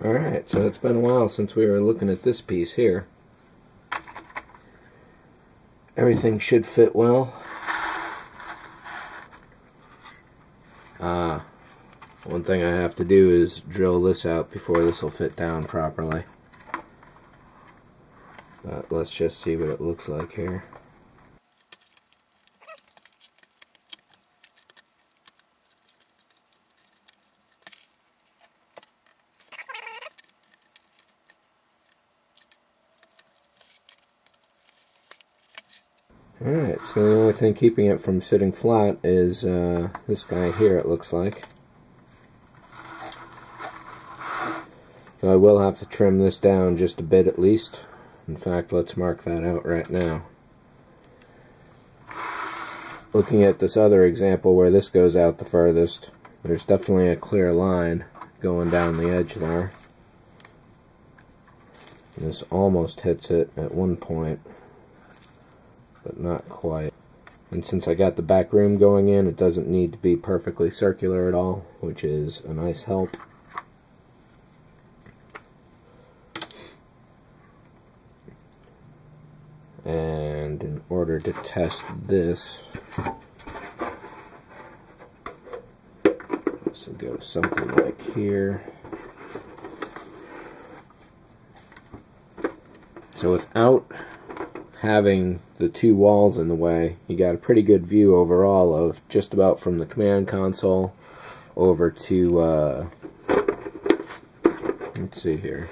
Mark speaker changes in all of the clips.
Speaker 1: Alright, so it's been a while since we were looking at this piece here. Everything should fit well. One thing I have to do is drill this out before this will fit down properly. But let's just see what it looks like here. Alright, so the only thing keeping it from sitting flat is this guy here, it looks like. So I will have to trim this down just a bit at least. In fact, let's mark that out right now. Looking at this other example where this goes out the furthest, there's definitely a clear line going down the edge there. And this almost hits it at one point, but not quite. And since I got the back room going in, it doesn't need to be perfectly circular at all, which is a nice help. And in order to test this, this will go something like here. So without having the two walls in the way, you got a pretty good view overall of just about from the command console over to, let's see here.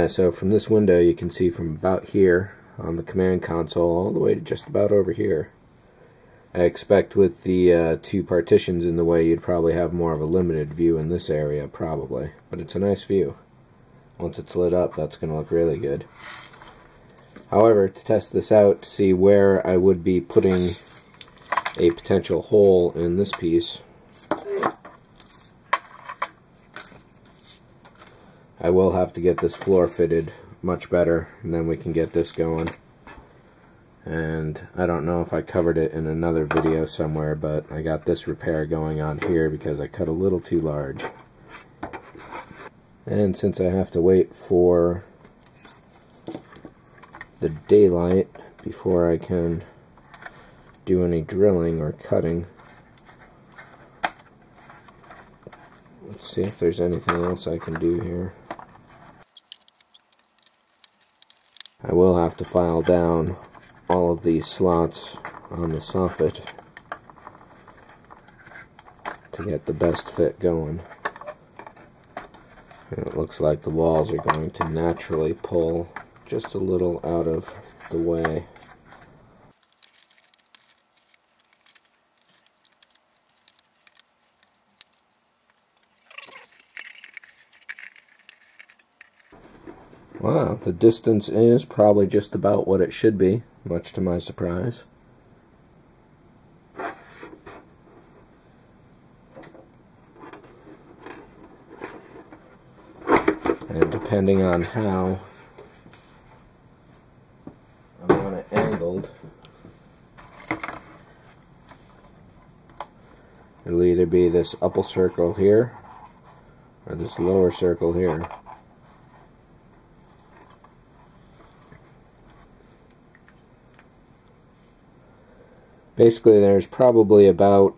Speaker 1: So from this window you can see from about here on the command console all the way to just about over here. I expect with the two partitions in the way you'd probably have more of a limited view in this area probably, but it's a nice view. Once it's lit up, that's going to look really good. However, to test this out, to see where I would be putting a potential hole in this piece, I will have to get this floor fitted much better, and then we can get this going. And I don't know if I covered it in another video somewhere, but I got this repair going on here because I cut a little too large. And since I have to wait for the daylight before I can do any drilling or cutting, let's see if there's anything else I can do here. I will have to file down all of these slots on the soffit to get the best fit going. And it looks like the walls are going to naturally pull just a little out of the way. Wow, the distance is probably just about what it should be, much to my surprise. And depending on how I want it angled, it'll either be this upper circle here or this lower circle here. Basically, there's probably about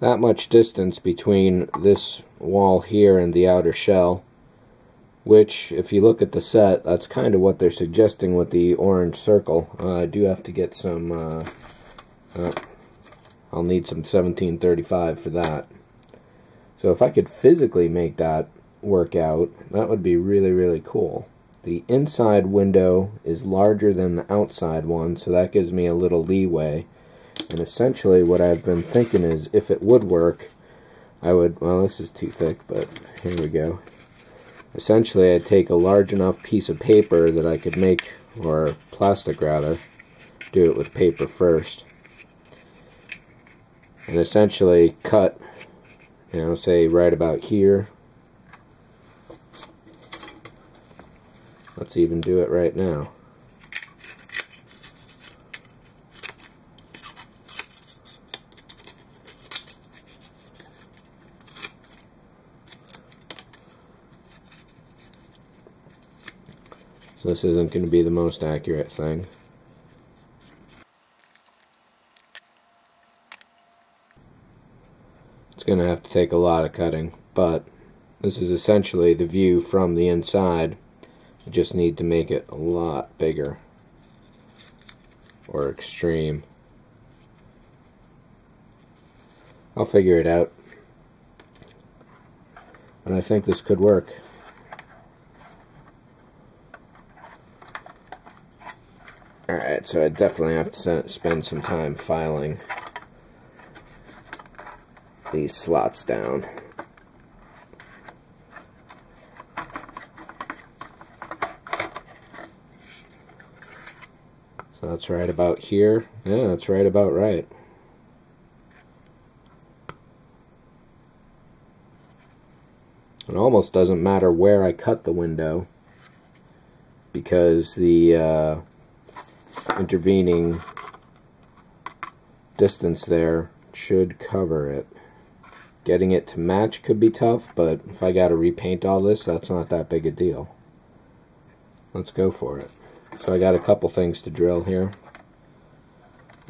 Speaker 1: that much distance between this wall here and the outer shell, which, if you look at the set, that's kind of what they're suggesting with the orange circle. I do have to get some, I'll need some 1735 for that. So if I could physically make that work out, that would be really, really cool. The inside window is larger than the outside one, so that gives me a little leeway. And essentially what I've been thinking is, if it would work, I would, well, this is too thick, but here we go. Essentially I'd take a large enough piece of paper that I could make, or plastic rather, do it with paper first. And essentially cut, you know, say right about here. Let's even do it right now. So this isn't going to be the most accurate thing. It's going to have to take a lot of cutting, but this is essentially the view from the inside. I just need to make it a lot bigger or extreme. I'll figure it out. And I think this could work. Alright, so I definitely have to spend some time filing these slots down. So that's right about here. Yeah, that's right about right. It almost doesn't matter where I cut the window, because the intervening distance there should cover it. Getting it to match could be tough, but if I gotta repaint all this, that's not that big a deal. Let's go for it. So I got a couple things to drill here.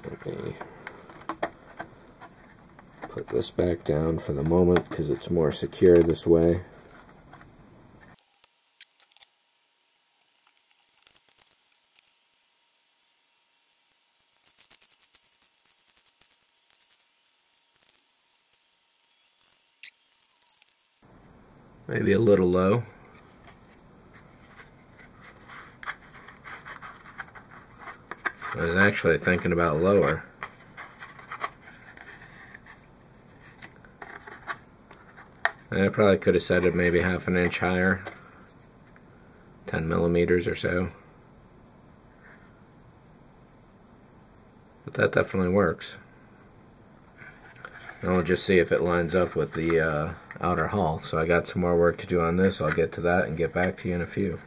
Speaker 1: Let me put this back down for the moment because it's more secure this way. Maybe a little low. I was actually thinking about lower. I probably could have set it maybe half an inch higher, 10 millimeters or so. But that definitely works. And we'll just see if it lines up with the outer hull. So I got some more work to do on this. I'll get to that and get back to you in a few.